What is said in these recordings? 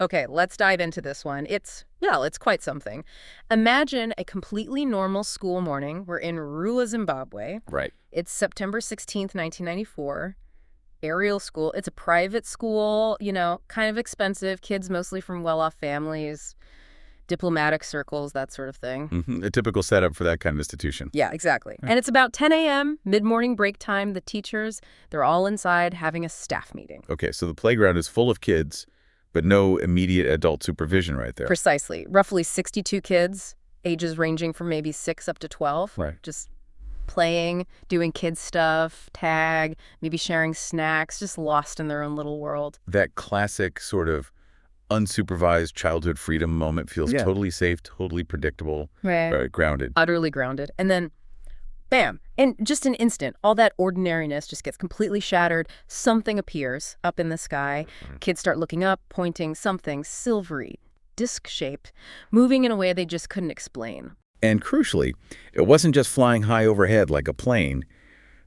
Okay, let's dive into this one. It's quite something. Imagine a completely normal school morning. We're in Ruwa, Zimbabwe. Right. It's September 16th, 1994. Ariel School. It's a private school, kind of expensive, kids mostly from well-off families, diplomatic circles, that sort of thing. A typical setup for that kind of institution. Yeah, exactly. And it's about 10 a.m., mid-morning break time. The teachers, they're all inside having a staff meeting. Okay, so the playground is full of kids, but no immediate adult supervision right there. Precisely. Roughly 62 kids, ages ranging from maybe 6 up to 12. Right. Just playing, doing kid stuff, tag, maybe sharing snacks, just lost in their own little world. That classic sort of unsupervised childhood freedom moment feels totally safe, totally predictable, Right. Grounded. Utterly grounded. And then, bam, in just an instant, all that ordinariness just gets completely shattered. Something appears up in the sky. Kids start looking up, pointing something silvery, disc-shaped, moving in a way they just couldn't explain. And crucially, it wasn't just flying high overhead like a plane.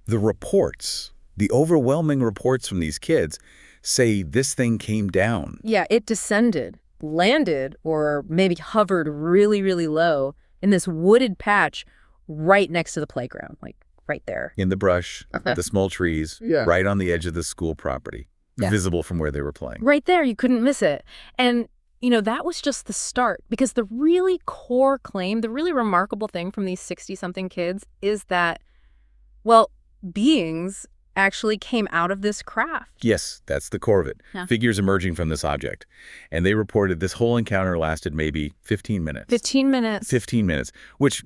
The reports, the overwhelming reports from these kids say this thing came down. Yeah, it descended, landed, or maybe hovered really, really low in this wooded patch right next to the playground, like right there. In the brush, the small trees, right on the edge of the school property, visible from where they were playing. Right there, you couldn't miss it. And, that was just the start, because the really core claim, the really remarkable thing from these 60-something kids is that, well, beings actually came out of this craft. Yes, that's the core of it. Yeah. Figures emerging from this object. And they reported this whole encounter lasted maybe 15 minutes. 15 minutes. 15 minutes, which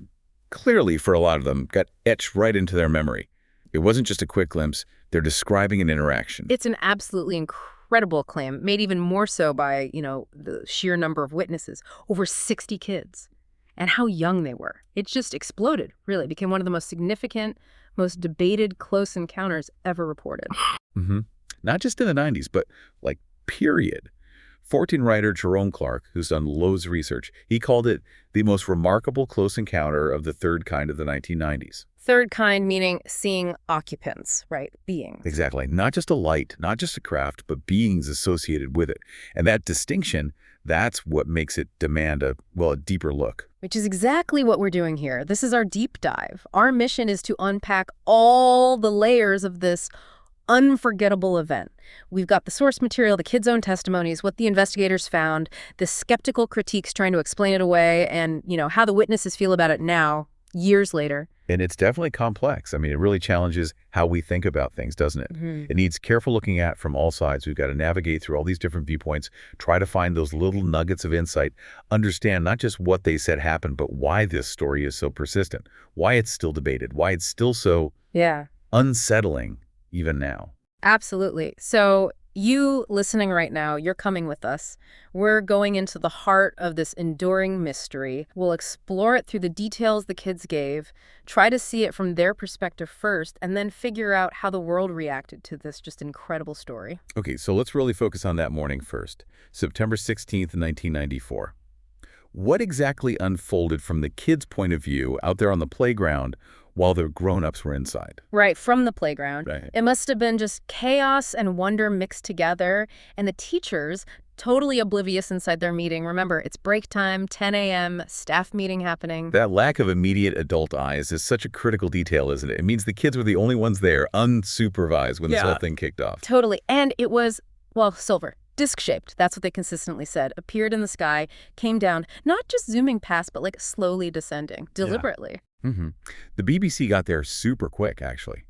clearly for a lot of them got etched right into their memory. It wasn't just a quick glimpse. They're describing an interaction. It's an absolutely incredible claim, made even more so by, the sheer number of witnesses. Over 60 kids. And how young they were. It just exploded, really. It became one of the most significant, most debated close encounters ever reported. Not just in the 90s, but period. Fortean writer Jerome Clark, who's done loads of research, he called it the most remarkable close encounter of the third kind of the 1990s. Third kind meaning seeing occupants, right? Beings. Exactly. Not just a light, not just a craft, but beings associated with it. And that distinction, that's what makes it demand a deeper look. Which is exactly what we're doing here. This is our deep dive. Our mission is to unpack all the layers of this unforgettable event. We've got the source material, the kids' own testimonies, what the investigators found, the skeptical critiques trying to explain it away, and, how the witnesses feel about it now, years later. And it's definitely complex. I mean, it really challenges how we think about things, doesn't it? It needs careful looking at from all sides. We've got to navigate through all these different viewpoints, try to find those little nuggets of insight, understand not just what they said happened, but why this story is so persistent, why it's still debated, why it's still so unsettling even now. Absolutely. So you listening right now, you're coming with us. We're going into the heart of this enduring mystery. We'll explore it through the details the kids gave, try to see it from their perspective first, and then figure out how the world reacted to this just incredible story. Okay, so let's really focus on that morning first, September 16th, 1994. What exactly unfolded from the kids' point of view out there on the playground while the grown-ups were inside? Right, from the playground. Right. It must have been just chaos and wonder mixed together, and the teachers totally oblivious inside their meeting. Remember, it's break time, 10 a.m., staff meeting happening. That lack of immediate adult eyes is such a critical detail, isn't it? It means the kids were the only ones there, unsupervised, when this whole thing kicked off. Totally. And it was, silver. Disc-shaped, that's what they consistently said, appeared in the sky, came down, not just zooming past, but slowly descending, deliberately. The BBC got there super quick, actually,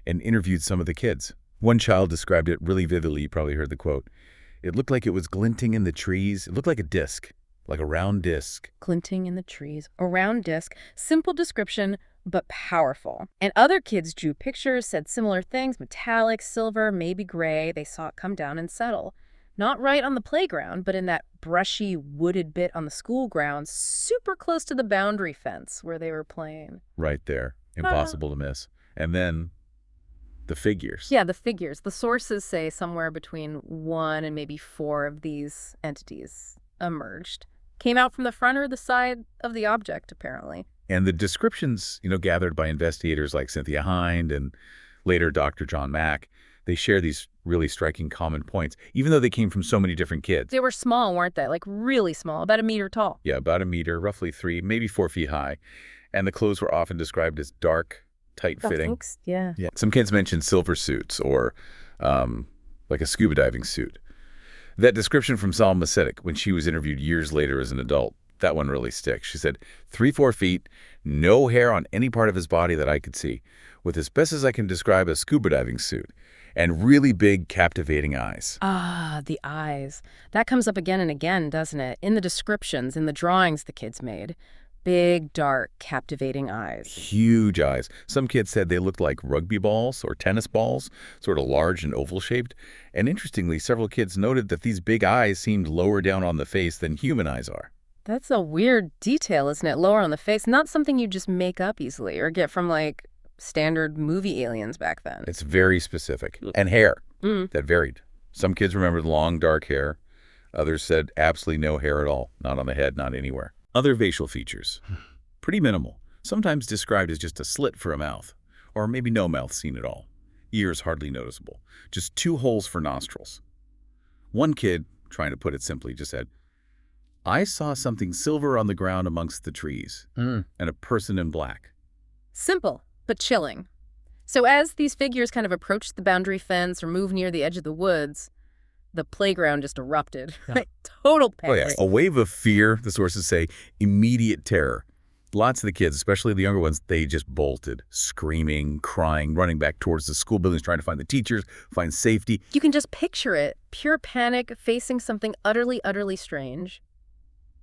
and interviewed some of the kids. One child described it really vividly. You probably heard the quote. It looked like it was glinting in the trees. It looked like a disc, like a round disc. Glinting in the trees, a round disc. Simple description, but powerful. And other kids drew pictures, said similar things, metallic, silver, maybe gray. They saw it come down and settle. Not right on the playground, but in that brushy, wooded bit on the school grounds, super close to the boundary fence where they were playing. Right there. Impossible to miss. And then the figures. Yeah, the figures. The sources say somewhere between 1 and maybe 4 of these entities emerged. Came out from the front or the side of the object, apparently. And the descriptions, gathered by investigators like Cynthia Hind and later Dr. John Mack, They share these really striking common points, even though they came from so many different kids. They were small, weren't they? Like really small, about a meter tall. Yeah, about a meter, roughly 3, maybe 4 feet high. And the clothes were often described as dark, tight-fitting. Thanks. Yeah. Yeah. Some kids mentioned silver suits or like a scuba diving suit. That description from Salma Siddiq when she was interviewed years later as an adult, that one really sticks. She said, 3-4 feet, no hair on any part of his body that I could see, with as best as I can describe a scuba diving suit, and really big, captivating eyes. Ah, the eyes. That comes up again and again, doesn't it? In the descriptions, in the drawings the kids made. Big, dark, captivating eyes. Huge eyes. Some kids said they looked like rugby balls or tennis balls, sort of large and oval-shaped. And interestingly, several kids noted that these big eyes seemed lower down on the face than human eyes are. That's a weird detail, isn't it? Lower on the face. Not something you just make up easily or get from, like, standard movie aliens back then. It's very specific. And hair. That varied. Some kids remembered long, dark hair. Others said absolutely no hair at all. Not on the head, not anywhere. Other facial features. Pretty minimal. Sometimes described as just a slit for a mouth. Or maybe no mouth seen at all. Ears hardly noticeable. Just 2 holes for nostrils. One kid, trying to put it simply, just said, I saw something silver on the ground amongst the trees, and a person in black. Simple, but chilling. So as these figures kind of approached the boundary fence or moved near the edge of the woods, the playground just erupted. Yeah. Total panic. Oh, yes. A wave of fear, the sources say, immediate terror. Lots of the kids, especially the younger ones, they just bolted, screaming, crying, running back towards the school buildings, trying to find the teachers, find safety. You can just picture it. Pure panic, facing something utterly, utterly strange.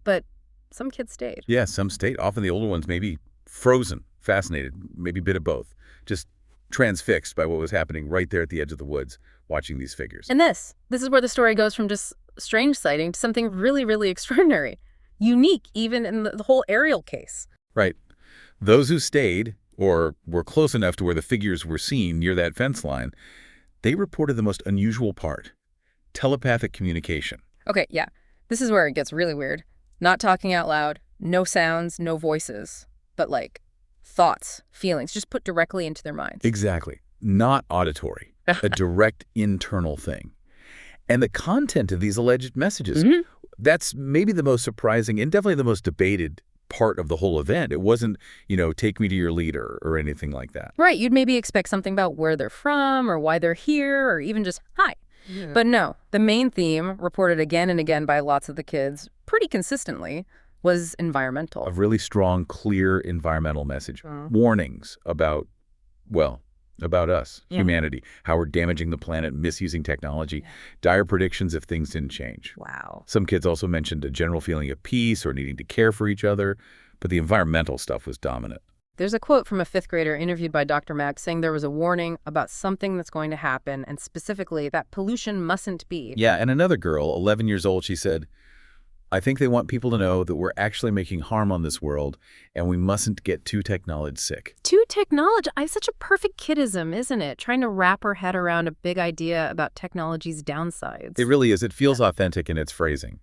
But some kids stayed. Yeah, some stayed. Often the older ones maybe frozen, fascinated, maybe a bit of both. Just transfixed by what was happening right there at the edge of the woods, watching these figures. And this is where the story goes from just strange sighting to something really, really extraordinary. Unique, even in the whole Ariel case. Right. Those who stayed, or were close enough to where the figures were seen near that fence line, they reported the most unusual part, telepathic communication. Okay, yeah. This is where it gets really weird. Not talking out loud, no sounds, no voices, but like thoughts, feelings, just put directly into their minds. Exactly. Not auditory, a direct internal thing. And the content of these alleged messages, that's maybe the most surprising and definitely the most debated part of the whole event. It wasn't, take me to your leader or anything like that. Right. You'd maybe expect something about where they're from or why they're here or even just hi. Yeah. But no, the main theme, reported again and again by lots of the kids, pretty consistently, was environmental. A really strong, clear environmental message. Warnings about us, humanity, how we're damaging the planet, misusing technology, dire predictions if things didn't change. Wow. Some kids also mentioned a general feeling of peace or needing to care for each other, but the environmental stuff was dominant. There's a quote from a 5th grader interviewed by Dr. Mack saying there was a warning about something that's going to happen, and specifically that pollution mustn't be. Yeah, and another girl, 11 years old, she said, I think they want people to know that we're actually making harm on this world, and we mustn't get too technology sick. Too technology? Such a perfect kidism, isn't it? Trying to wrap her head around a big idea about technology's downsides. It really is. It feels authentic in its phrasing.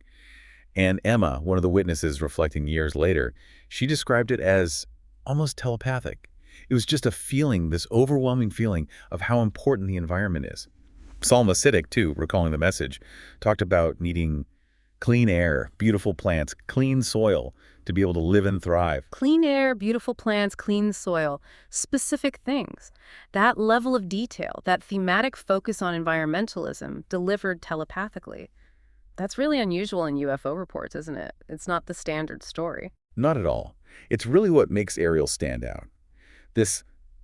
And Emma, one of the witnesses reflecting years later, she described it as almost telepathic. It was just a feeling, this overwhelming feeling of how important the environment is. Salma Siddiq, too, recalling the message, talked about needing clean air, beautiful plants, clean soil to be able to live and thrive. Clean air, beautiful plants, clean soil, specific things. That level of detail, that thematic focus on environmentalism delivered telepathically. That's really unusual in UFO reports, isn't it? It's not the standard story. Not at all. It's really what makes Ariel stand out. This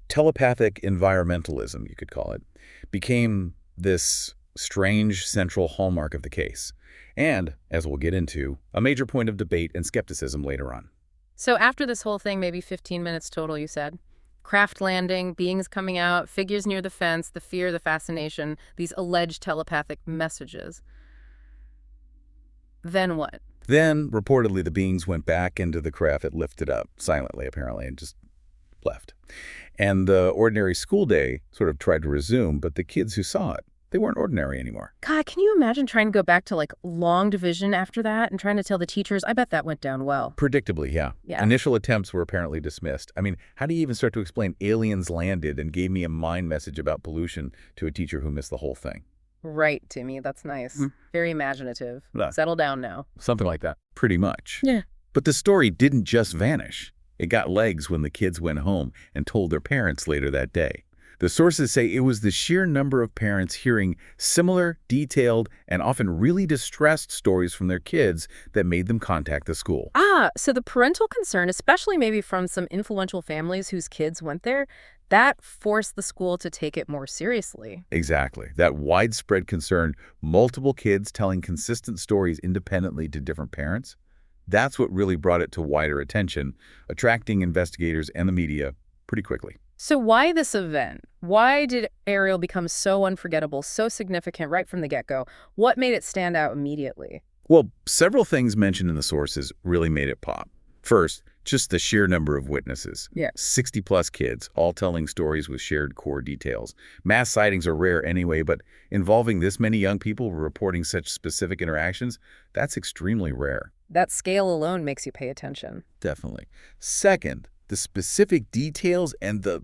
telepathic environmentalism, you could call it, became this strange central hallmark of the case. And, as we'll get into, a major point of debate and skepticism later on. So after this whole thing, maybe 15 minutes total, you said? Craft landing, beings coming out, figures near the fence, the fear, the fascination, these alleged telepathic messages. Then what? Then, reportedly, the beings went back into the craft. It lifted up, silently apparently, and just left. And the ordinary school day sort of tried to resume, but the kids who saw it, They weren't ordinary anymore. God, can you imagine trying to go back to like long division after that and trying to tell the teachers? I bet that went down well. Predictably, yeah. Yeah. Initial attempts were apparently dismissed. I mean, how do you even start to explain aliens landed and gave me a mind message about pollution to a teacher who missed the whole thing? Right, Timmy. That's nice. Very imaginative. Yeah. Settle down now. Something like that. Pretty much. Yeah. But the story didn't just vanish. It got legs when the kids went home and told their parents later that day. The sources say it was the sheer number of parents hearing similar, detailed, and often really distressed stories from their kids that made them contact the school. So the parental concern, especially maybe from some influential families whose kids went there, that forced the school to take it more seriously. Exactly. That widespread concern, multiple kids telling consistent stories independently to different parents, that's what really brought it to wider attention, attracting investigators and the media pretty quickly. So why this event? Why did Ariel become so unforgettable, so significant right from the get-go? What made it stand out immediately? Well, several things mentioned in the sources really made it pop. First, just the sheer number of witnesses. Yeah. 60-plus kids, all telling stories with shared core details. Mass sightings are rare anyway, but involving this many young people reporting such specific interactions, that's extremely rare. That scale alone makes you pay attention. Definitely. Second, the specific details and the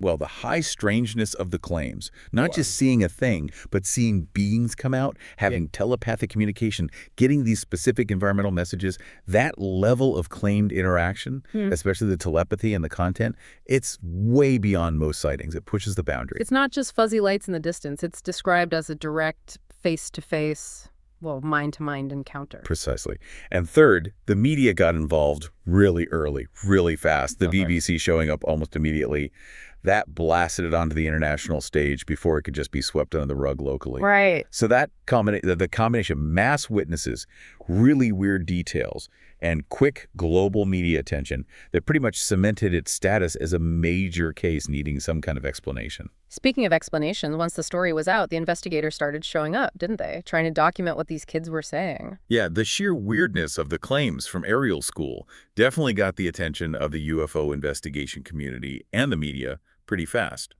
high strangeness of the claims. Not just seeing a thing, but seeing beings come out, having telepathic communication, getting these specific environmental messages, that level of claimed interaction, especially the telepathy and the content, it's way beyond most sightings. It pushes the boundary. It's not just fuzzy lights in the distance. It's described as a direct, face-to-face, mind-to-mind encounter. Precisely. And third, the media got involved really early, really fast. The BBC showing up almost immediately. That blasted it onto the international stage before it could just be swept under the rug locally. Right. So that the combination of mass witnesses, really weird details, and quick global media attention that pretty much cemented its status as a major case needing some kind of explanation. Speaking of explanations, once the story was out, the investigators started showing up, didn't they? Trying to document what these kids were saying. Yeah, the sheer weirdness of the claims from Ariel School definitely got the attention of the UFO investigation community and the media pretty fast.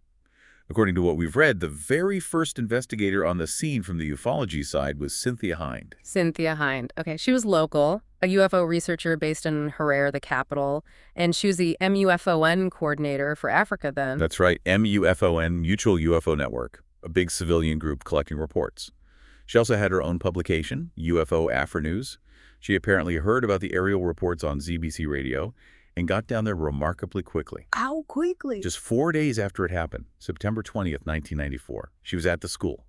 According to what we've read, the very first investigator on the scene from the ufology side was Cynthia Hind. Cynthia Hind. Okay, she was local, a UFO researcher based in Harare, the capital, and she was the MUFON coordinator for Africa then. That's right, MUFON, Mutual UFO Network, a big civilian group collecting reports. She also had her own publication, UFO Afternews. She apparently heard about the aerial reports on ZBC radio and got down there remarkably quickly. How quickly? Just 4 days after it happened, September 20th, 1994, she was at the school.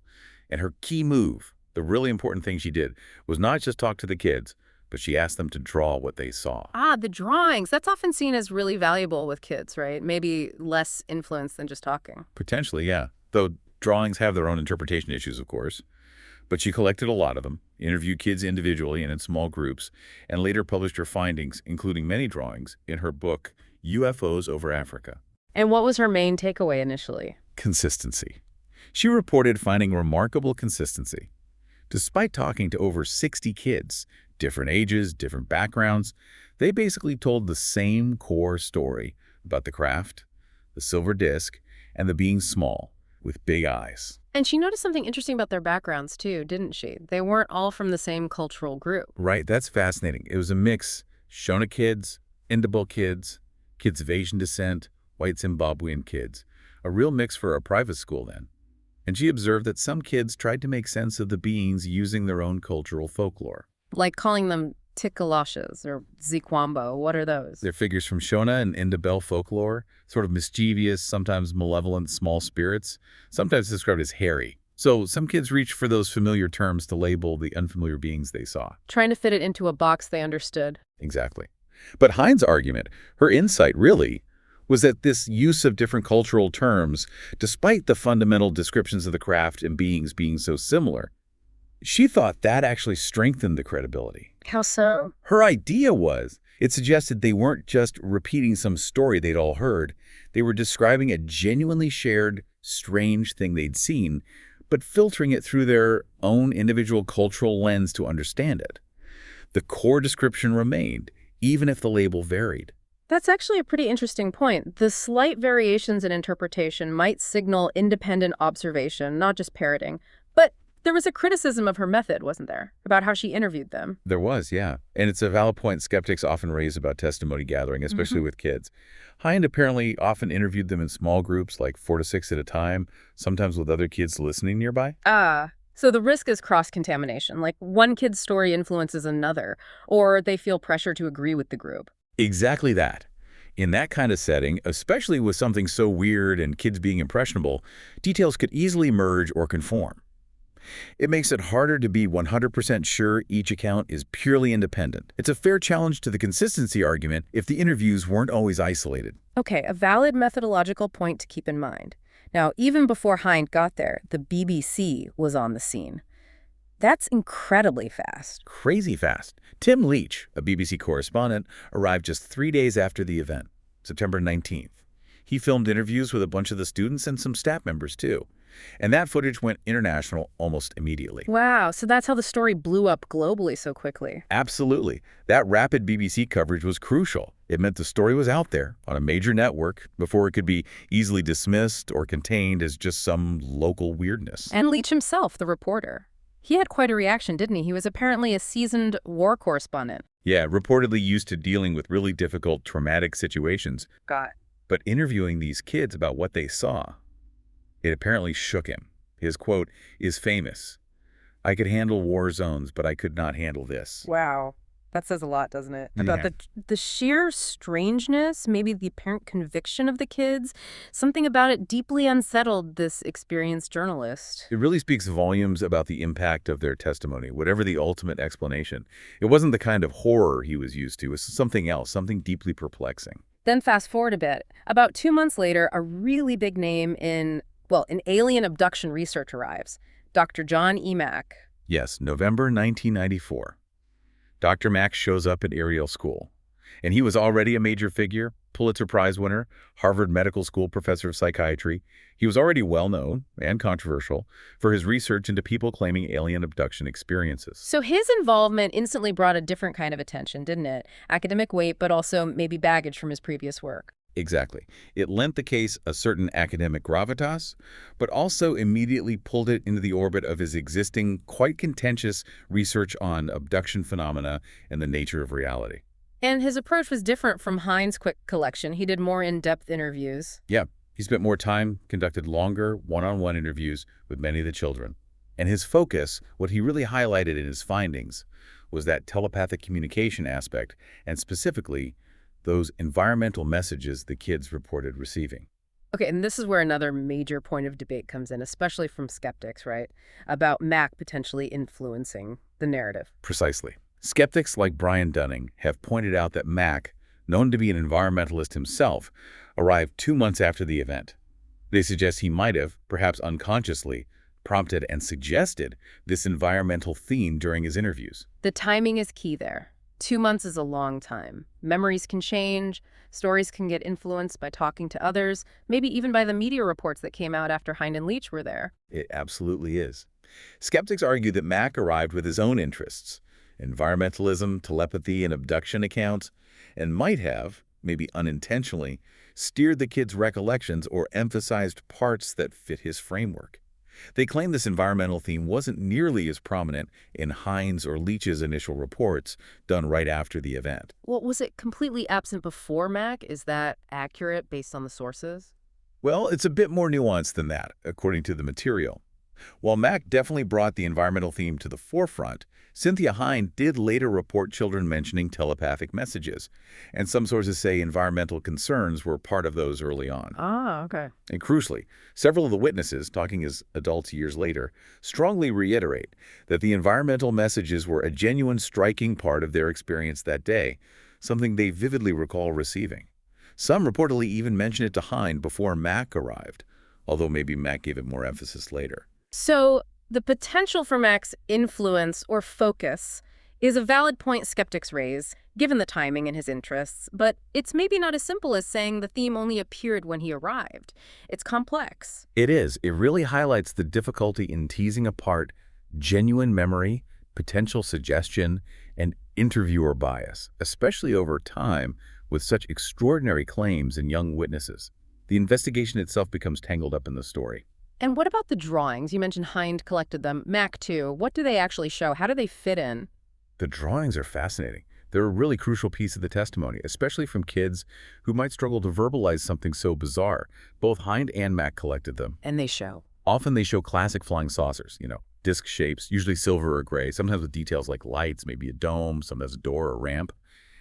And her key move, the really important thing she did, was not just talk to the kids, but she asked them to draw what they saw. The drawings. That's often seen as really valuable with kids, right? Maybe less influence than just talking. Potentially, yeah. Though drawings have their own interpretation issues, of course. But she collected a lot of them, interviewed kids individually and in small groups, and later published her findings, including many drawings, in her book, UFOs Over Africa. And what was her main takeaway initially? Consistency. She reported finding remarkable consistency. Despite talking to over 60 kids, different ages, different backgrounds, they basically told the same core story about the craft, the silver disc, and the being small, with big eyes. And she noticed something interesting about their backgrounds, too, didn't she? They weren't all from the same cultural group. Right, that's fascinating. It was a mix. Shona kids, Indabal kids, kids of Asian descent, white Zimbabwean kids. A real mix for a private school then. And she observed that some kids tried to make sense of the beings using their own cultural folklore. Like calling them Tikalashes or Zikwambo. What are those? They're figures from Shona and Indabel folklore, sort of mischievous, sometimes malevolent small spirits, sometimes described as hairy. So some kids reached for those familiar terms to label the unfamiliar beings they saw. Trying to fit it into a box they understood. Exactly. But Hind's argument, her insight really, was that this use of different cultural terms, despite the fundamental descriptions of the craft and beings being so similar, she thought that actually strengthened the credibility. How so? Her idea was, it suggested they weren't just repeating some story they'd all heard. They were describing a genuinely shared, strange thing they'd seen, but filtering it through their own individual cultural lens to understand it. The core description remained, even if the label varied. That's actually a pretty interesting point. The slight variations in interpretation might signal independent observation, not just parroting. But there was a criticism of her method, wasn't there? About how she interviewed them. There was, yeah. And it's a valid point skeptics often raise about testimony gathering, especially with kids. Hind apparently often interviewed them in small groups, like 4 to 6 at a time, sometimes with other kids listening nearby. Ah, so the risk is cross-contamination, like one kid's story influences another, or they feel pressure to agree with the group. Exactly that. In that kind of setting, especially with something so weird and kids being impressionable, details could easily merge or conform. It makes it harder to be 100% sure each account is purely independent. It's a fair challenge to the consistency argument if the interviews weren't always isolated. Okay, a valid methodological point to keep in mind. Now, even before Hind got there, the BBC was on the scene. That's incredibly fast. Crazy fast. Tim Leach, a BBC correspondent, arrived just 3 days after the event, September 19th. He filmed interviews with a bunch of the students and some staff members, too. And that footage went international almost immediately. Wow, so that's how the story blew up globally so quickly. Absolutely. That rapid BBC coverage was crucial. It meant the story was out there on a major network before it could be easily dismissed or contained as just some local weirdness. And Leach himself, the reporter. He had quite a reaction, didn't he? He was apparently a seasoned war correspondent. Yeah, reportedly used to dealing with really difficult, traumatic situations. But interviewing these kids about what they saw, it apparently shook him. His quote is famous. "I could handle war zones, but I could not handle this." Wow. That says a lot, doesn't it? Yeah. About the sheer strangeness, maybe the apparent conviction of the kids. Something about it deeply unsettled this experienced journalist. It really speaks volumes about the impact of their testimony, whatever the ultimate explanation. It wasn't the kind of horror he was used to. It was something else, something deeply perplexing. Then fast forward a bit. About 2 months later, a really big name in alien abduction research arrives. Dr. John E. Mack. Yes, November 1994. Dr. Mack shows up at Ariel School. And he was already a major figure, Pulitzer Prize winner, Harvard Medical School professor of psychiatry. He was already well-known and controversial for his research into people claiming alien abduction experiences. So his involvement instantly brought a different kind of attention, didn't it? Academic weight, but also maybe baggage from his previous work. Exactly. It lent the case a certain academic gravitas, but also immediately pulled it into the orbit of his existing, quite contentious research on abduction phenomena and the nature of reality. And his approach was different from Hind's quick collection. He did more in-depth interviews. Yeah, he spent more time, conducted longer one-on-one interviews with many of the children. And his focus, what he really highlighted in his findings, was that telepathic communication aspect, and specifically, those environmental messages the kids reported receiving. Okay, and this is where another major point of debate comes in, especially from skeptics, right? About Mack potentially influencing the narrative. Precisely. Skeptics like Brian Dunning have pointed out that Mack, known to be an environmentalist himself, arrived 2 months after the event. They suggest he might have, perhaps unconsciously, prompted and suggested this environmental theme during his interviews. The timing is key there. 2 months is a long time. Memories can change, stories can get influenced by talking to others, maybe even by the media reports that came out after Hind and Leach were there. It absolutely is. Skeptics argue that Mack arrived with his own interests, environmentalism, telepathy, and abduction accounts, and might have, maybe unintentionally, steered the kids' recollections or emphasized parts that fit his framework. They claim this environmental theme wasn't nearly as prominent in Hind's or Leach's initial reports done right after the event. Well, was it completely absent before Mack? Is that accurate based on the sources? Well, it's a bit more nuanced than that, according to the material. While Mack definitely brought the environmental theme to the forefront, Cynthia Hind did later report children mentioning telepathic messages, and some sources say environmental concerns were part of those early on. Ah, okay. And crucially, several of the witnesses, talking as adults years later, strongly reiterate that the environmental messages were a genuine striking part of their experience that day, something they vividly recall receiving. Some reportedly even mention it to Hind before Mack arrived, although maybe Mack gave it more emphasis later. So the potential for Mack's influence or focus is a valid point skeptics raise, given the timing and his interests, but it's maybe not as simple as saying the theme only appeared when he arrived. It's complex. It is. It really highlights the difficulty in teasing apart genuine memory, potential suggestion, and interviewer bias, especially over time with such extraordinary claims and young witnesses. The investigation itself becomes tangled up in the story. And what about the drawings? You mentioned Hind collected them. Mac, too. What do they actually show? How do they fit in? The drawings are fascinating. They're a really crucial piece of the testimony, especially from kids who might struggle to verbalize something so bizarre. Both Hind and Mac collected them. And they show. Often they show classic flying saucers, disc shapes, usually silver or gray, sometimes with details like lights, maybe a dome, sometimes a door or ramp.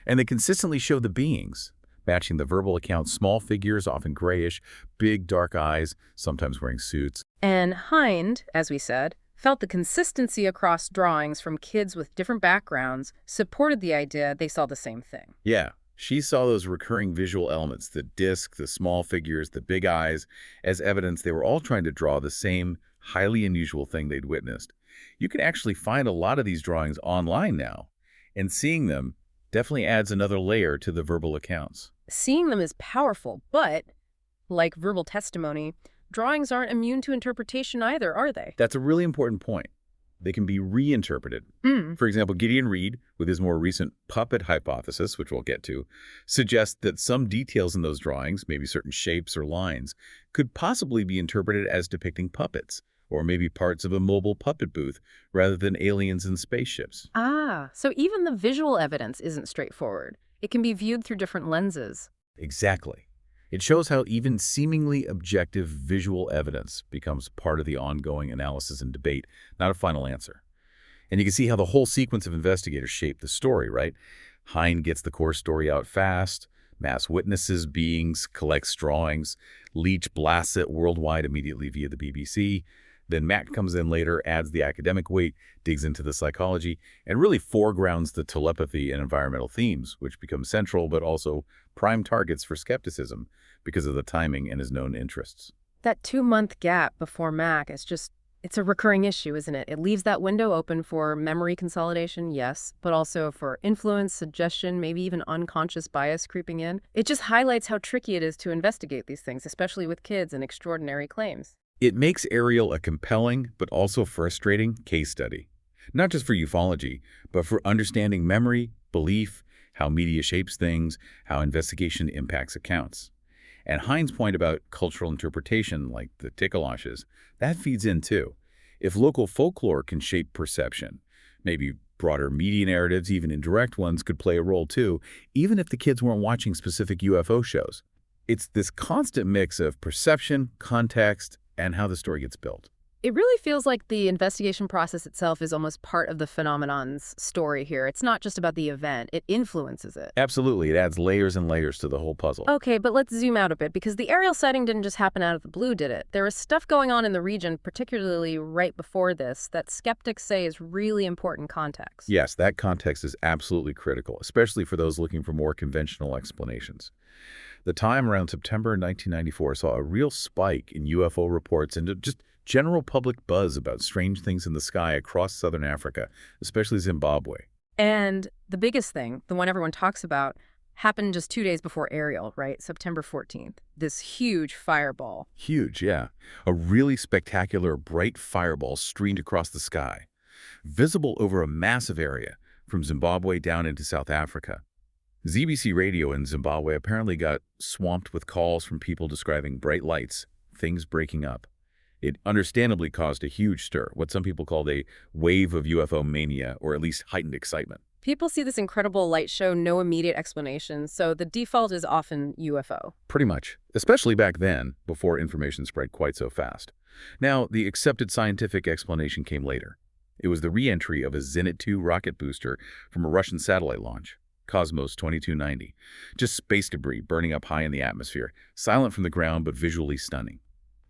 And they consistently show the beings, matching the verbal accounts, small figures, often grayish, big dark eyes, sometimes wearing suits. And Hind, as we said, felt the consistency across drawings from kids with different backgrounds supported the idea they saw the same thing. Yeah, she saw those recurring visual elements, the disc, the small figures, the big eyes, as evidence they were all trying to draw the same highly unusual thing they'd witnessed. You can actually find a lot of these drawings online now, and seeing them definitely adds another layer to the verbal accounts. Seeing them is powerful, but, like verbal testimony, drawings aren't immune to interpretation either, are they? That's a really important point. They can be reinterpreted. For example, Gideon Reed, with his more recent puppet hypothesis, which we'll get to, suggests that some details in those drawings, maybe certain shapes or lines, could possibly be interpreted as depicting puppets, or maybe parts of a mobile puppet booth, rather than aliens and spaceships. Ah, so even the visual evidence isn't straightforward. It can be viewed through different lenses. Exactly. It shows how even seemingly objective visual evidence becomes part of the ongoing analysis and debate, not a final answer. And you can see how the whole sequence of investigators shape the story, right? Hind gets the core story out fast, Mass witnesses beings, collects drawings, Leach blasts it worldwide immediately via the BBC. Then Mac comes in later, adds the academic weight, digs into the psychology, and really foregrounds the telepathy and environmental themes, which become central but also prime targets for skepticism because of the timing and his known interests. That 2-month gap before Mac is it's a recurring issue, isn't it? It leaves that window open for memory consolidation, yes, but also for influence, suggestion, maybe even unconscious bias creeping in. It just highlights how tricky it is to investigate these things, especially with kids and extraordinary claims. It makes Ariel a compelling but also frustrating case study, not just for ufology, but for understanding memory, belief, how media shapes things, how investigation impacts accounts. And Hind's point about cultural interpretation, like the Tikaloshes, that feeds in too. If local folklore can shape perception, maybe broader media narratives, even indirect ones, could play a role too, even if the kids weren't watching specific UFO shows. It's this constant mix of perception, context, and how the story gets built. It really feels like the investigation process itself is almost part of the phenomenon's story here. It's not just about the event, it influences it. Absolutely. It adds layers and layers to the whole puzzle. Okay, but let's zoom out a bit, because the Ariel sighting didn't just happen out of the blue, did it? There was stuff going on in the region, particularly right before this, that skeptics say is really important context. Yes, that context is absolutely critical, especially for those looking for more conventional explanations. The time around September 1994 saw a real spike in UFO reports and just general public buzz about strange things in the sky across southern Africa, especially Zimbabwe. And the biggest thing, the one everyone talks about, happened just 2 days before Ariel, right? September 14th. This huge fireball. Huge, yeah. A really spectacular, bright fireball streamed across the sky, visible over a massive area from Zimbabwe down into South Africa. ZBC radio in Zimbabwe apparently got swamped with calls from people describing bright lights, things breaking up. It understandably caused a huge stir, what some people called a wave of UFO mania, or at least heightened excitement. People see this incredible light show, no immediate explanation, so the default is often UFO. Pretty much, especially back then, before information spread quite so fast. Now, the accepted scientific explanation came later. It was the re-entry of a Zenit 2 rocket booster from a Russian satellite launch, Cosmos 2290. Just space debris burning up high in the atmosphere, silent from the ground but visually stunning.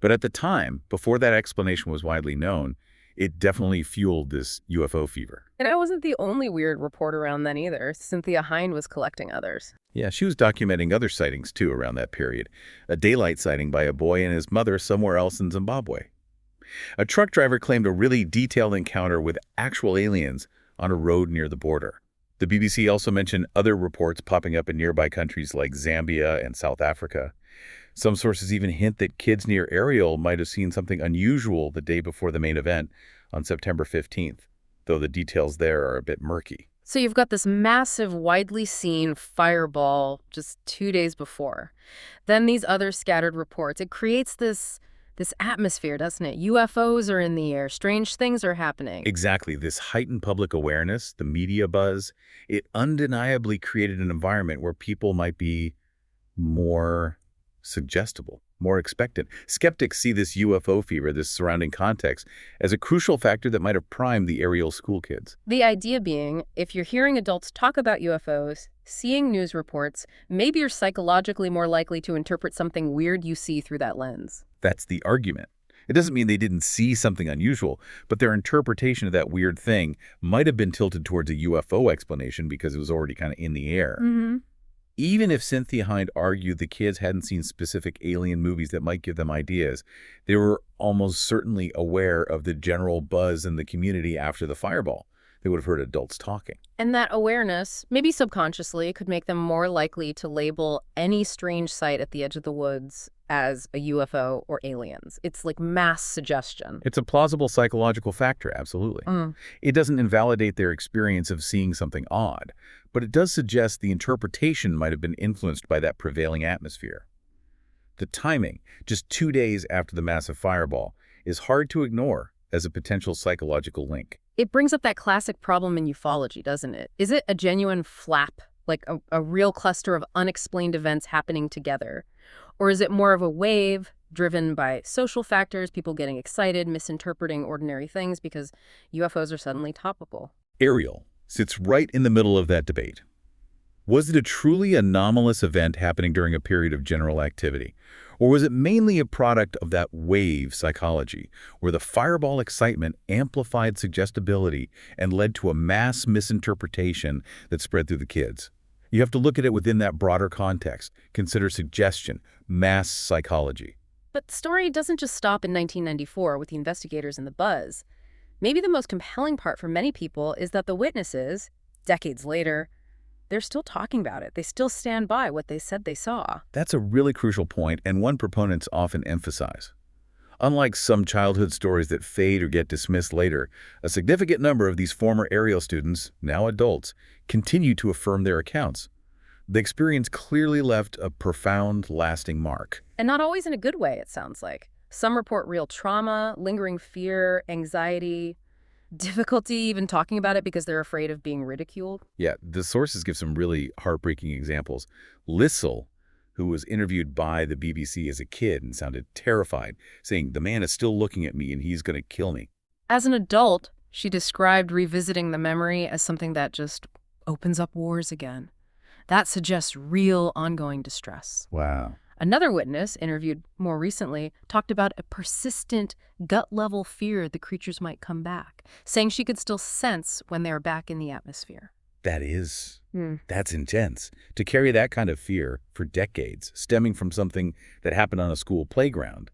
But at the time, before that explanation was widely known, it definitely fueled this UFO fever. And I wasn't the only weird report around then either. Cynthia Hind was collecting others. Yeah, she was documenting other sightings too around that period. A daylight sighting by a boy and his mother somewhere else in Zimbabwe. A truck driver claimed a really detailed encounter with actual aliens on a road near the border. The BBC also mentioned other reports popping up in nearby countries like Zambia and South Africa. Some sources even hint that kids near Ariel might have seen something unusual the day before the main event on September 15th, though the details there are a bit murky. So you've got this massive, widely seen fireball just 2 days before. Then these other scattered reports. It creates this atmosphere, doesn't it? UFOs are in the air. Strange things are happening. Exactly. This heightened public awareness, the media buzz, it undeniably created an environment where people might be more suggestible, more expectant. Skeptics see this UFO fever, this surrounding context, as a crucial factor that might have primed the Ariel school kids. The idea being, if you're hearing adults talk about UFOs, seeing news reports, maybe you're psychologically more likely to interpret something weird you see through that lens. That's the argument. It doesn't mean they didn't see something unusual, but their interpretation of that weird thing might have been tilted towards a UFO explanation because it was already kind of in the air. Even if Cynthia Hind argued the kids hadn't seen specific alien movies that might give them ideas, they were almost certainly aware of the general buzz in the community after the fireball. They would have heard adults talking. And that awareness, maybe subconsciously, could make them more likely to label any strange sight at the edge of the woods as a UFO or aliens. It's like mass suggestion. It's a plausible psychological factor, absolutely. It doesn't invalidate their experience of seeing something odd, but it does suggest the interpretation might have been influenced by that prevailing atmosphere. The timing, just 2 days after the massive fireball, is hard to ignore as a potential psychological link. It brings up that classic problem in ufology, doesn't it? Is it a genuine flap, like a real cluster of unexplained events happening together? Or is it more of a wave driven by social factors, people getting excited, misinterpreting ordinary things because UFOs are suddenly topical? Ariel sits right in the middle of that debate. Was it a truly anomalous event happening during a period of general activity? Or was it mainly a product of that wave psychology, where the fireball excitement amplified suggestibility and led to a mass misinterpretation that spread through the kids? You have to look at it within that broader context. Consider suggestion, mass psychology. But the story doesn't just stop in 1994 with the investigators and the buzz. Maybe the most compelling part for many people is that the witnesses, decades later, they're still talking about it. They still stand by what they said they saw. That's a really crucial point, and one proponents often emphasize. Unlike some childhood stories that fade or get dismissed later, a significant number of these former Ariel students, now adults, continue to affirm their accounts. The experience clearly left a profound, lasting mark. And not always in a good way, it sounds like. Some report real trauma, lingering fear, anxiety, difficulty even talking about it because they're afraid of being ridiculed. Yeah, the sources give some really heartbreaking examples. Lissel, who was interviewed by the BBC as a kid and sounded terrified, saying, "The man is still looking at me and he's going to kill me." As an adult, she described revisiting the memory as something that just opens up wars again. That suggests real ongoing distress. Wow. Another witness, interviewed more recently, talked about a persistent, gut-level fear the creatures might come back, saying she could still sense when they were back in the atmosphere. That's intense. To carry that kind of fear for decades, stemming from something that happened on a school playground.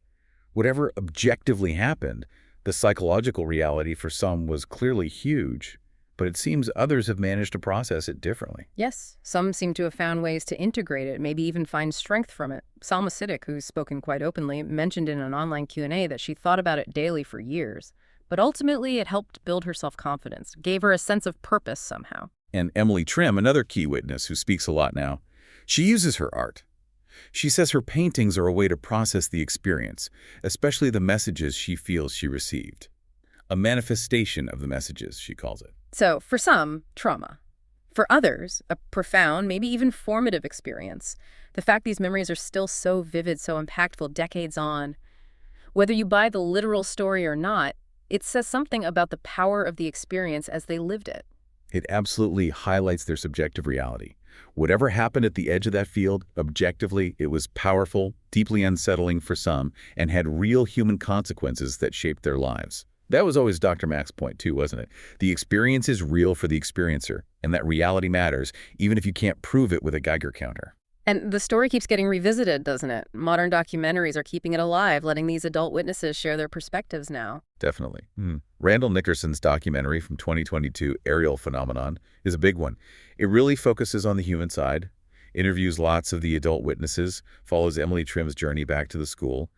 Whatever objectively happened, the psychological reality for some was clearly huge, but it seems others have managed to process it differently. Yes, some seem to have found ways to integrate it, maybe even find strength from it. Salma Siddiq, who's spoken quite openly, mentioned in an online Q&A that she thought about it daily for years. But ultimately, it helped build her self-confidence, gave her a sense of purpose somehow. And Emily Trim, another key witness who speaks a lot now, she uses her art. She says her paintings are a way to process the experience, especially the messages she feels she received. A manifestation of the messages, she calls it. So, for some, trauma. For others, a profound, maybe even formative experience. The fact these memories are still so vivid, so impactful decades on. Whether you buy the literal story or not, it says something about the power of the experience as they lived it. It absolutely highlights their subjective reality. Whatever happened at the edge of that field, objectively, it was powerful, deeply unsettling for some, and had real human consequences that shaped their lives. That was always Dr. Mack's point too, wasn't it? The experience is real for the experiencer, and that reality matters, even if you can't prove it with a Geiger counter. And the story keeps getting revisited, doesn't it? Modern documentaries are keeping it alive, letting these adult witnesses share their perspectives now. Definitely. Randall Nickerson's documentary from 2022, Ariel Phenomenon, is a big one. It really focuses on the human side, interviews lots of the adult witnesses, follows Emily Trim's journey back to the school.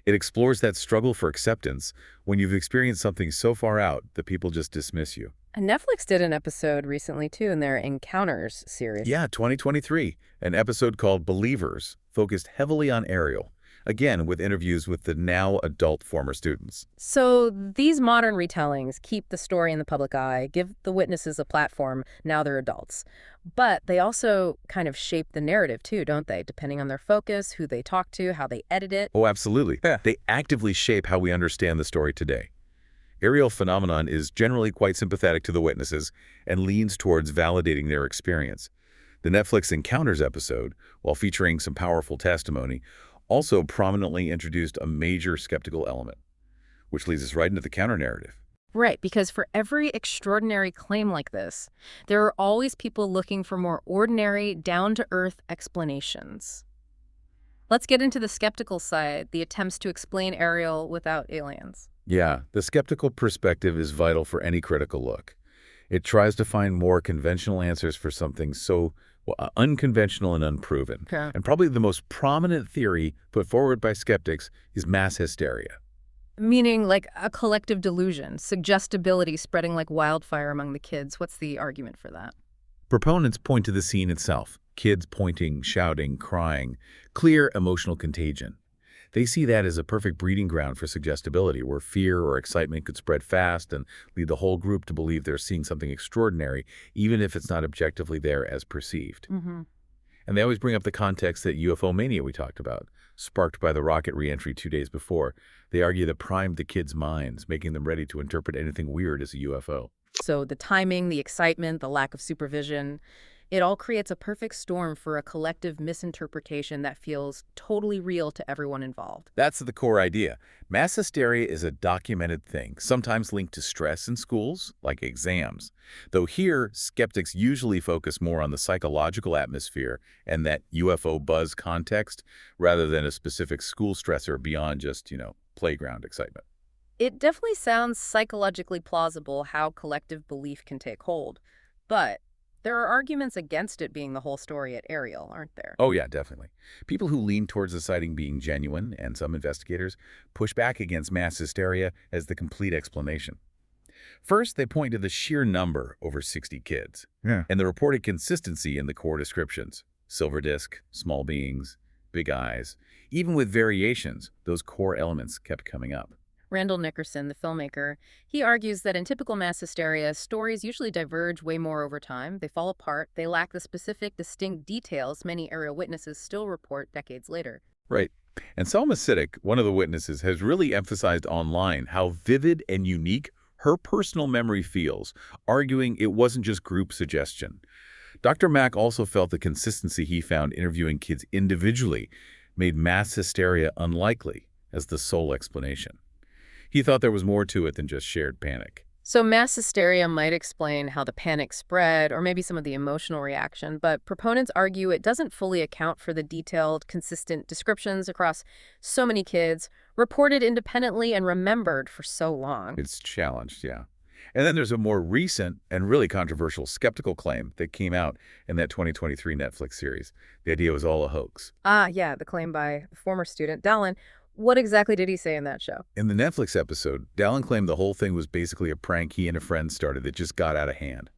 It explores that struggle for acceptance when you've experienced something so far out that people just dismiss you. And Netflix did an episode recently, too, in their Encounters series. Yeah, 2023, an episode called Believers focused heavily on Ariel, again with interviews with the now adult former students. So these modern retellings keep the story in the public eye, give the witnesses a platform, now they're adults. But they also kind of shape the narrative too, don't they? Depending on their focus, who they talk to, how they edit it. Oh, absolutely. Yeah. They actively shape how we understand the story today. Ariel phenomenon is generally quite sympathetic to the witnesses and leans towards validating their experience. The Netflix Encounters episode, while featuring some powerful testimony, also prominently introduced a major skeptical element, which leads us right into the counter-narrative. Right, because for every extraordinary claim like this, there are always people looking for more ordinary, down-to-earth explanations. Let's get into the skeptical side, the attempts to explain Ariel without aliens. Yeah, the skeptical perspective is vital for any critical look. It tries to find more conventional answers for something so unconventional and unproven. Okay. And probably the most prominent theory put forward by skeptics is mass hysteria. Meaning like a collective delusion, suggestibility spreading like wildfire among the kids. What's the argument for that? Proponents point to the scene itself, kids pointing, shouting, crying, clear emotional contagion. They see that as a perfect breeding ground for suggestibility, where fear or excitement could spread fast and lead the whole group to believe they're seeing something extraordinary, even if it's not objectively there as perceived. Mm-hmm. And they always bring up the context that UFO mania we talked about, sparked by the rocket re-entry 2 days before. They argue that primed the kids' minds, making them ready to interpret anything weird as a UFO. So the timing, the excitement, the lack of supervision, it all creates a perfect storm for a collective misinterpretation that feels totally real to everyone involved. That's the core idea. Mass hysteria is a documented thing, sometimes linked to stress in schools, like exams. Though here, skeptics usually focus more on the psychological atmosphere and that UFO buzz context, rather than a specific school stressor beyond just, playground excitement. It definitely sounds psychologically plausible how collective belief can take hold. But there are arguments against it being the whole story at Ariel, aren't there? Oh, yeah, definitely. People who lean towards the sighting being genuine, and some investigators, push back against mass hysteria as the complete explanation. First, they point to the sheer number, over 60 kids, and the reported consistency in the core descriptions. Silver disc, small beings, big eyes. Even with variations, those core elements kept coming up. Randall Nickerson, the filmmaker, he argues that in typical mass hysteria, stories usually diverge way more over time. They fall apart. They lack the specific, distinct details many Ariel witnesses still report decades later. Right. And Selma Siddiq, one of the witnesses, has really emphasized online how vivid and unique her personal memory feels, arguing it wasn't just group suggestion. Dr. Mack also felt the consistency he found interviewing kids individually made mass hysteria unlikely as the sole explanation. He thought there was more to it than just shared panic. So mass hysteria might explain how the panic spread, or maybe some of the emotional reaction, but proponents argue it doesn't fully account for the detailed, consistent descriptions across so many kids, reported independently and remembered for so long. It's challenged, yeah. And then there's a more recent and really controversial skeptical claim that came out in that 2023 Netflix series. The idea was all a hoax. Ah, yeah, the claim by a former student, Dallin. What exactly did he say in that show? In the Netflix episode, Dallin claimed the whole thing was basically a prank he and a friend started that just got out of hand.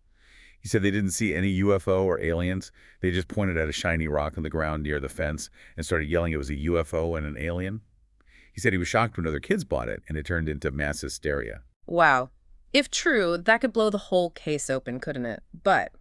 He said they didn't see any UFO or aliens. They just pointed at a shiny rock on the ground near the fence and started yelling it was a UFO and an alien. He said he was shocked when other kids bought it, and it turned into mass hysteria. Wow. If true, that could blow the whole case open, couldn't it? But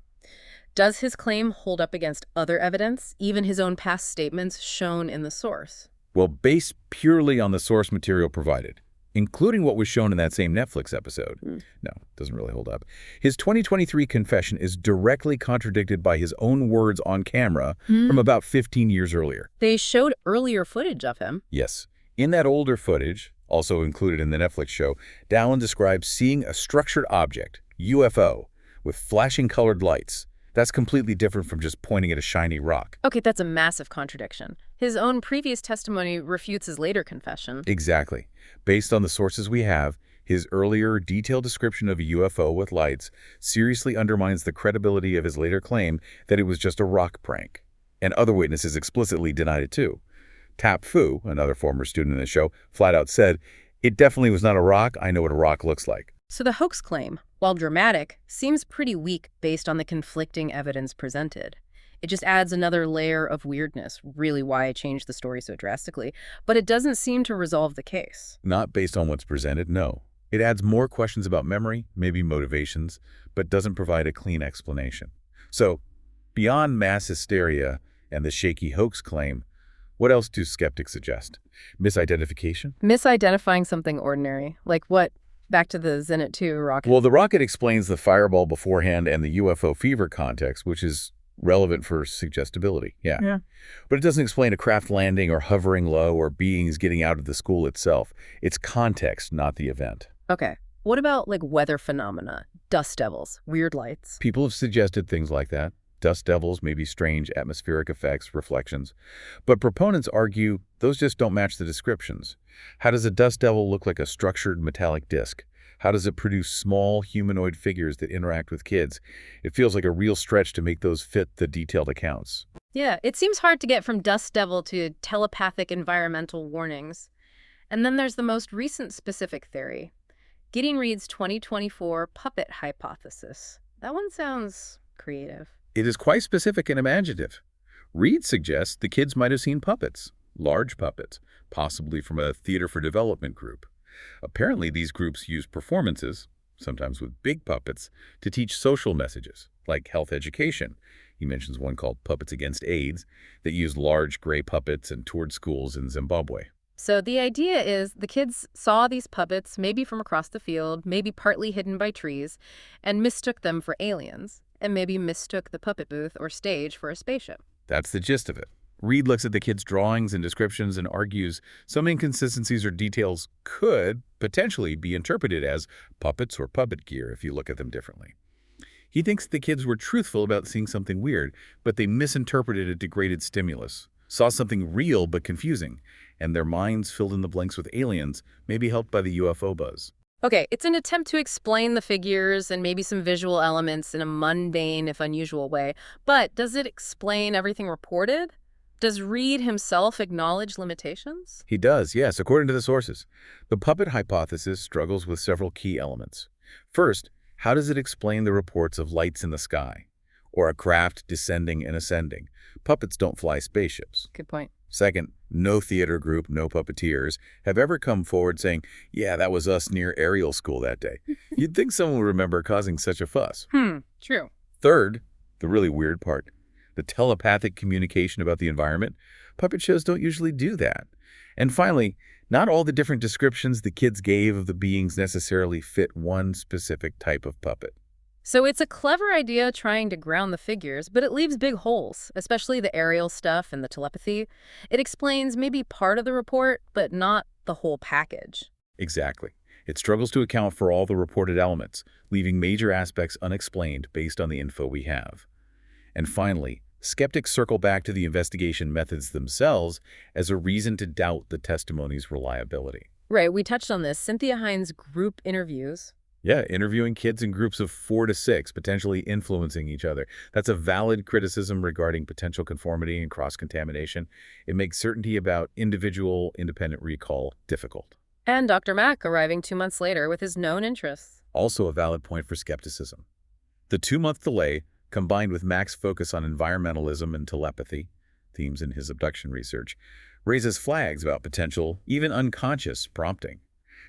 does his claim hold up against other evidence, even his own past statements shown in the source? Well, based purely on the source material provided, including what was shown in that same Netflix episode. No, doesn't really hold up. His 2023 confession is directly contradicted by his own words on camera from about 15 years earlier. They showed earlier footage of him. Yes. In that older footage, also included in the Netflix show, Dallin describes seeing a structured object, UFO, with flashing colored lights. That's completely different from just pointing at a shiny rock. Okay, that's a massive contradiction. His own previous testimony refutes his later confession. Exactly. Based on the sources we have, his earlier detailed description of a UFO with lights seriously undermines the credibility of his later claim that it was just a rock prank. And other witnesses explicitly denied it too. Tap Fu, another former student in the show, flat out said, "It definitely was not a rock. I know what a rock looks like." So the hoax claim, while dramatic, seems pretty weak based on the conflicting evidence presented. It just adds another layer of weirdness, really why I changed the story so drastically, but it doesn't seem to resolve the case. Not based on what's presented, no. It adds more questions about memory, maybe motivations, but doesn't provide a clean explanation. So, beyond mass hysteria and the shaky hoax claim, what else do skeptics suggest? Misidentification? Misidentifying something ordinary, like what? Back to the Zenit 2 rocket. Well, the rocket explains the fireball beforehand and the UFO fever context, which is relevant for suggestibility, yeah. But it doesn't explain a craft landing or hovering low or beings getting out of the school itself. It's context, not the event. Okay. What about, like, weather phenomena? Dust devils, weird lights. People have suggested things like that. Dust devils, maybe strange atmospheric effects, reflections. But proponents argue those just don't match the descriptions. How does a dust devil look like a structured metallic disk? How does it produce small humanoid figures that interact with kids? It feels like a real stretch to make those fit the detailed accounts. Yeah, it seems hard to get from dust devil to telepathic environmental warnings. And then there's the most recent specific theory. Gideon Reed's 2024 puppet hypothesis. That one sounds creative. It is quite specific and imaginative. Reed suggests the kids might have seen puppets, large puppets, possibly from a theater for development group. Apparently, these groups use performances, sometimes with big puppets, to teach social messages, like health education. He mentions one called Puppets Against AIDS that used large gray puppets and toured schools in Zimbabwe. So the idea is the kids saw these puppets, maybe from across the field, maybe partly hidden by trees, and mistook them for aliens, and maybe mistook the puppet booth or stage for a spaceship. That's the gist of it. Reed looks at the kids' drawings and descriptions and argues some inconsistencies or details could potentially be interpreted as puppets or puppet gear if you look at them differently. He thinks the kids were truthful about seeing something weird, but they misinterpreted a degraded stimulus, saw something real but confusing, and their minds filled in the blanks with aliens, maybe helped by the UFO buzz. Okay, it's an attempt to explain the figures and maybe some visual elements in a mundane, if unusual way. But does it explain everything reported? Does Reed himself acknowledge limitations? He does, yes, according to the sources. The puppet hypothesis struggles with several key elements. First, how does it explain the reports of lights in the sky, or a craft descending and ascending? Puppets don't fly spaceships. Good point. Second, no theater group, no puppeteers have ever come forward saying, yeah, that was us near Ariel School that day. You'd think someone would remember causing such a fuss. True. Third, the really weird part, the telepathic communication about the environment. Puppet shows don't usually do that. And finally, not all the different descriptions the kids gave of the beings necessarily fit one specific type of puppet. So it's a clever idea trying to ground the figures, but it leaves big holes, especially the aerial stuff and the telepathy. It explains maybe part of the report, but not the whole package. Exactly. It struggles to account for all the reported elements, leaving major aspects unexplained based on the info we have. And finally, skeptics circle back to the investigation methods themselves as a reason to doubt the testimony's reliability. Right, we touched on this. Cynthia Hines' group interviews. Yeah, interviewing kids in groups of 4 to 6, potentially influencing each other. That's a valid criticism regarding potential conformity and cross-contamination. It makes certainty about individual independent recall difficult. And Dr. Mack arriving 2 months later with his known interests. Also a valid point for skepticism. The 2-month delay, combined with Mack's focus on environmentalism and telepathy, themes in his abduction research, raises flags about potential, even unconscious, prompting.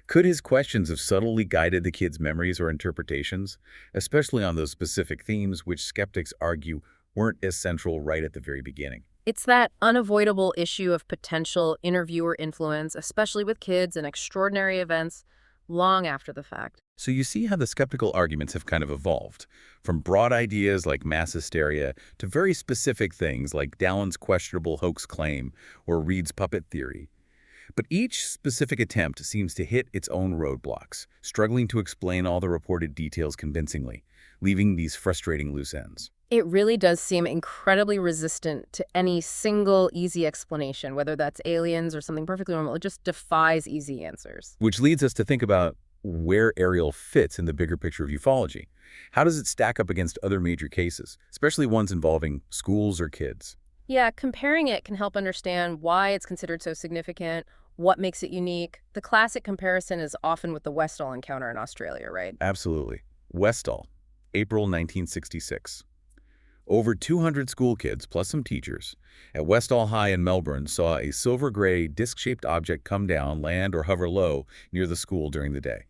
Could his questions have subtly guided the kids' memories or interpretations, especially on those specific themes which skeptics argue weren't as central right at the very beginning? It's that unavoidable issue of potential interviewer influence, especially with kids and extraordinary events long after the fact. So you see how the skeptical arguments have kind of evolved, from broad ideas like mass hysteria to very specific things like Dallen's questionable hoax claim or Reed's puppet theory. But each specific attempt seems to hit its own roadblocks, struggling to explain all the reported details convincingly, leaving these frustrating loose ends. It really does seem incredibly resistant to any single easy explanation, whether that's aliens or something perfectly normal. It just defies easy answers. Which leads us to think about where Ariel fits in the bigger picture of ufology. How does it stack up against other major cases, especially ones involving schools or kids? Yeah, comparing it can help understand why it's considered so significant, what makes it unique. The classic comparison is often with the Westall encounter in Australia, right? Absolutely. Westall, April 1966. Over 200 school kids, plus some teachers, at Westall High in Melbourne saw a silver-gray, disc-shaped object come down, land, or hover low near the school during the day.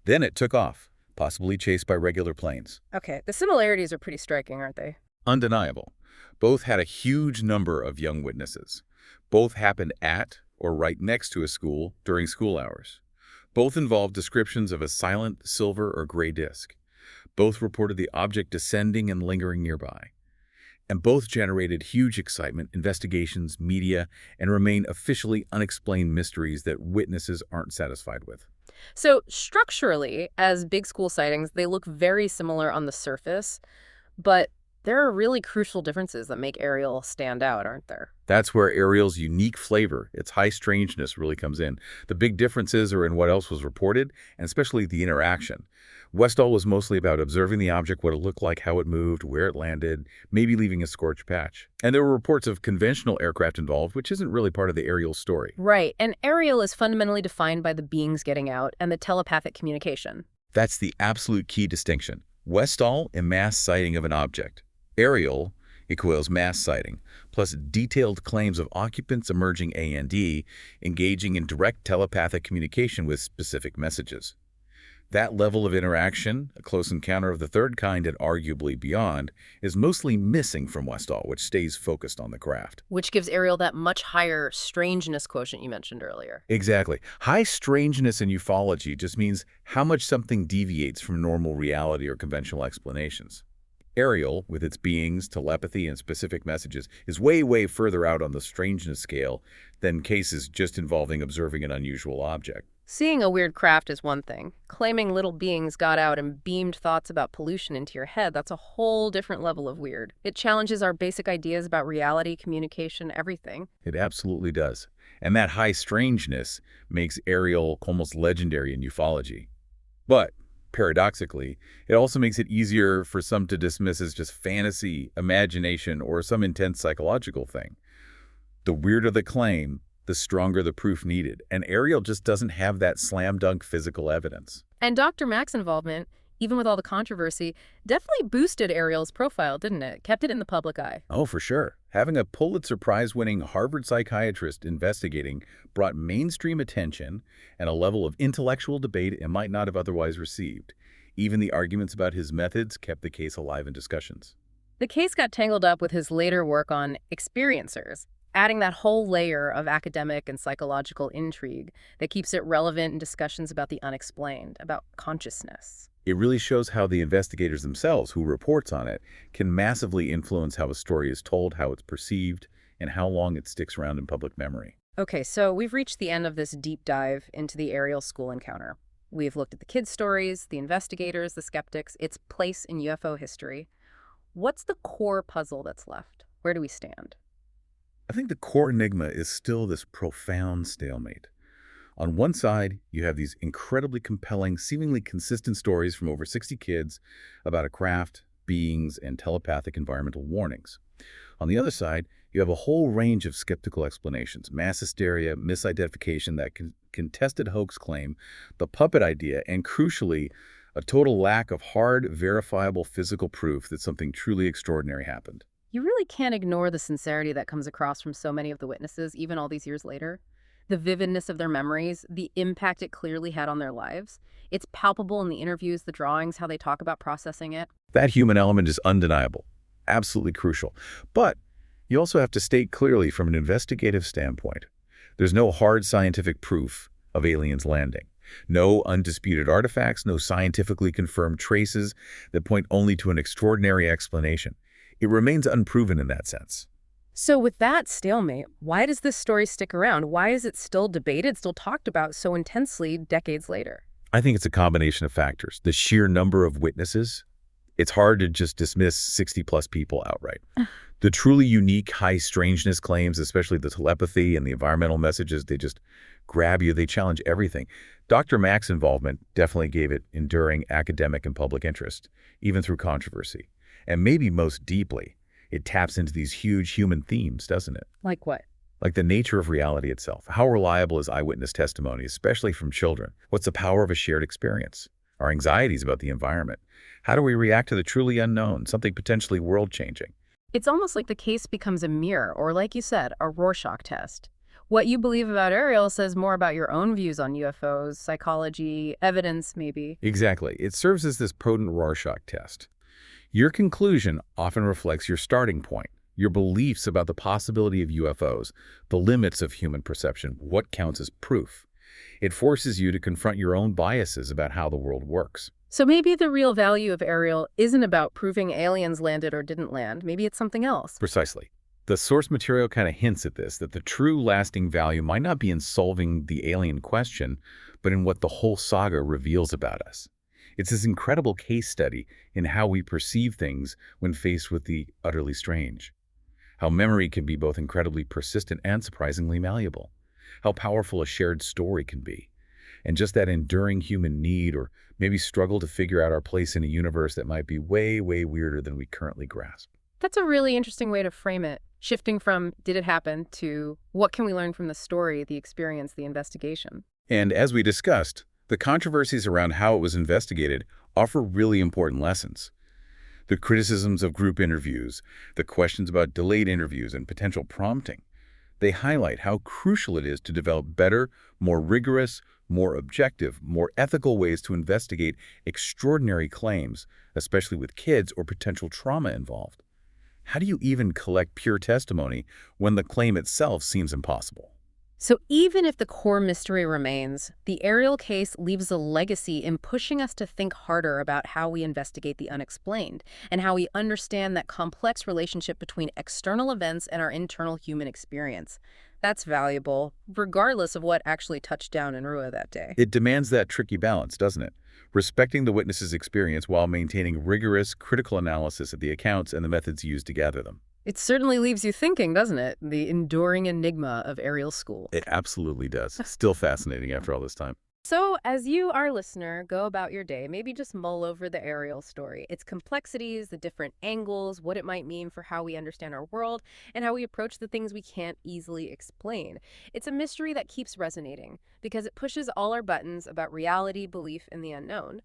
Then it took off, possibly chased by regular planes. Okay, the similarities are pretty striking, aren't they? Undeniable. Both had a huge number of young witnesses. Both happened at or right next to a school during school hours. Both involved descriptions of a silent silver or gray disk. Both reported the object descending and lingering nearby. And both generated huge excitement, investigations, media, and remain officially unexplained mysteries that witnesses aren't satisfied with. So structurally, as big school sightings, they look very similar on the surface, but there are really crucial differences that make Ariel stand out, aren't there? That's where Ariel's unique flavor, its high strangeness, really comes in. The big differences are in what else was reported, and especially the interaction. Westall was mostly about observing the object, what it looked like, how it moved, where it landed, maybe leaving a scorched patch. And there were reports of conventional aircraft involved, which isn't really part of the Ariel story. Right, and Ariel is fundamentally defined by the beings getting out and the telepathic communication. That's the absolute key distinction. Westall, a mass sighting of an object. Ariel equals mass sighting, plus detailed claims of occupants emerging A&D, engaging in direct telepathic communication with specific messages. That level of interaction, a close encounter of the third kind and arguably beyond, is mostly missing from Westall, which stays focused on the craft. Which gives Ariel that much higher strangeness quotient you mentioned earlier. Exactly. High strangeness in ufology just means how much something deviates from normal reality or conventional explanations. Ariel, with its beings, telepathy, and specific messages, is way, way further out on the strangeness scale than cases just involving observing an unusual object. Seeing a weird craft is one thing. Claiming little beings got out and beamed thoughts about pollution into your head, that's a whole different level of weird. It challenges our basic ideas about reality, communication, everything. It absolutely does. And that high strangeness makes Ariel almost legendary in ufology. But paradoxically, it also makes it easier for some to dismiss as just fantasy, imagination, or some intense psychological thing. The weirder the claim, the stronger the proof needed. And Ariel just doesn't have that slam-dunk physical evidence. And Dr. Mack's involvement, even with all the controversy, definitely boosted Ariel's profile, didn't it? Kept it in the public eye. Oh, for sure. Having a Pulitzer Prize-winning Harvard psychiatrist investigating brought mainstream attention and a level of intellectual debate it might not have otherwise received. Even the arguments about his methods kept the case alive in discussions. The case got tangled up with his later work on experiencers, adding that whole layer of academic and psychological intrigue that keeps it relevant in discussions about the unexplained, about consciousness. It really shows how the investigators themselves, who reports on it, can massively influence how a story is told, how it's perceived, and how long it sticks around in public memory. Okay, so we've reached the end of this deep dive into the Ariel School Encounter. We've looked at the kids' stories, the investigators, the skeptics, its place in UFO history. What's the core puzzle that's left? Where do we stand? I think the core enigma is still this profound stalemate. On one side, you have these incredibly compelling, seemingly consistent stories from over 60 kids about a craft, beings, and telepathic environmental warnings. On the other side, you have a whole range of skeptical explanations, mass hysteria, misidentification, that contested hoax claim, the puppet idea, and crucially, a total lack of hard, verifiable physical proof that something truly extraordinary happened. You really can't ignore the sincerity that comes across from so many of the witnesses, even all these years later. The vividness of their memories, the impact it clearly had on their lives. It's palpable in the interviews, the drawings, how they talk about processing it. That human element is undeniable, absolutely crucial. But you also have to state clearly from an investigative standpoint, there's no hard scientific proof of aliens landing. No undisputed artifacts, no scientifically confirmed traces that point only to an extraordinary explanation. It remains unproven in that sense. So with that stalemate, why does this story stick around? Why is it still debated, still talked about so intensely decades later? I think it's a combination of factors. The sheer number of witnesses. It's hard to just dismiss 60-plus people outright. The truly unique high strangeness claims, especially the telepathy and the environmental messages, they just grab you. They challenge everything. Dr. Mack's involvement definitely gave it enduring academic and public interest, even through controversy. And maybe most deeply, it taps into these huge human themes, doesn't it? Like what? Like the nature of reality itself. How reliable is eyewitness testimony, especially from children? What's the power of a shared experience? our anxieties about the environment. How do we react to the truly unknown, something potentially world-changing? It's almost like the case becomes a mirror, or like you said, a Rorschach test. What you believe about Ariel says more about your own views on UFOs, psychology, evidence, maybe. Exactly. It serves as this potent Rorschach test. Your conclusion often reflects your starting point, your beliefs about the possibility of UFOs, the limits of human perception, what counts as proof. It forces you to confront your own biases about how the world works. So maybe the real value of Ariel isn't about proving aliens landed or didn't land. Maybe it's something else. Precisely. The source material kind of hints at this, that the true lasting value might not be in solving the alien question, but in what the whole saga reveals about us. It's this incredible case study in how we perceive things when faced with the utterly strange. How memory can be both incredibly persistent and surprisingly malleable. How powerful a shared story can be. And just that enduring human need or maybe struggle to figure out our place in a universe that might be way, way weirder than we currently grasp. That's a really interesting way to frame it. Shifting from did it happen to what can we learn from the story, the experience, the investigation. And as we discussed, the controversies around how it was investigated offer really important lessons. The criticisms of group interviews, the questions about delayed interviews and potential prompting, they highlight how crucial it is to develop better, more rigorous, more objective, more ethical ways to investigate extraordinary claims, especially with kids or potential trauma involved. How do you even collect pure testimony when the claim itself seems impossible? So even if the core mystery remains, the Ariel case leaves a legacy in pushing us to think harder about how we investigate the unexplained and how we understand that complex relationship between external events and our internal human experience. That's valuable, regardless of what actually touched down in Ruwa that day. It demands that tricky balance, doesn't it? Respecting the witness's experience while maintaining rigorous, critical analysis of the accounts and the methods used to gather them. It certainly leaves you thinking, doesn't it? The enduring enigma of Ariel School. It absolutely does. Still fascinating after all this time. So, as you, our listener, go about your day, maybe just mull over the Ariel story, its complexities, the different angles, what it might mean for how we understand our world, and how we approach the things we can't easily explain. It's a mystery that keeps resonating because it pushes all our buttons about reality, belief, and the unknown.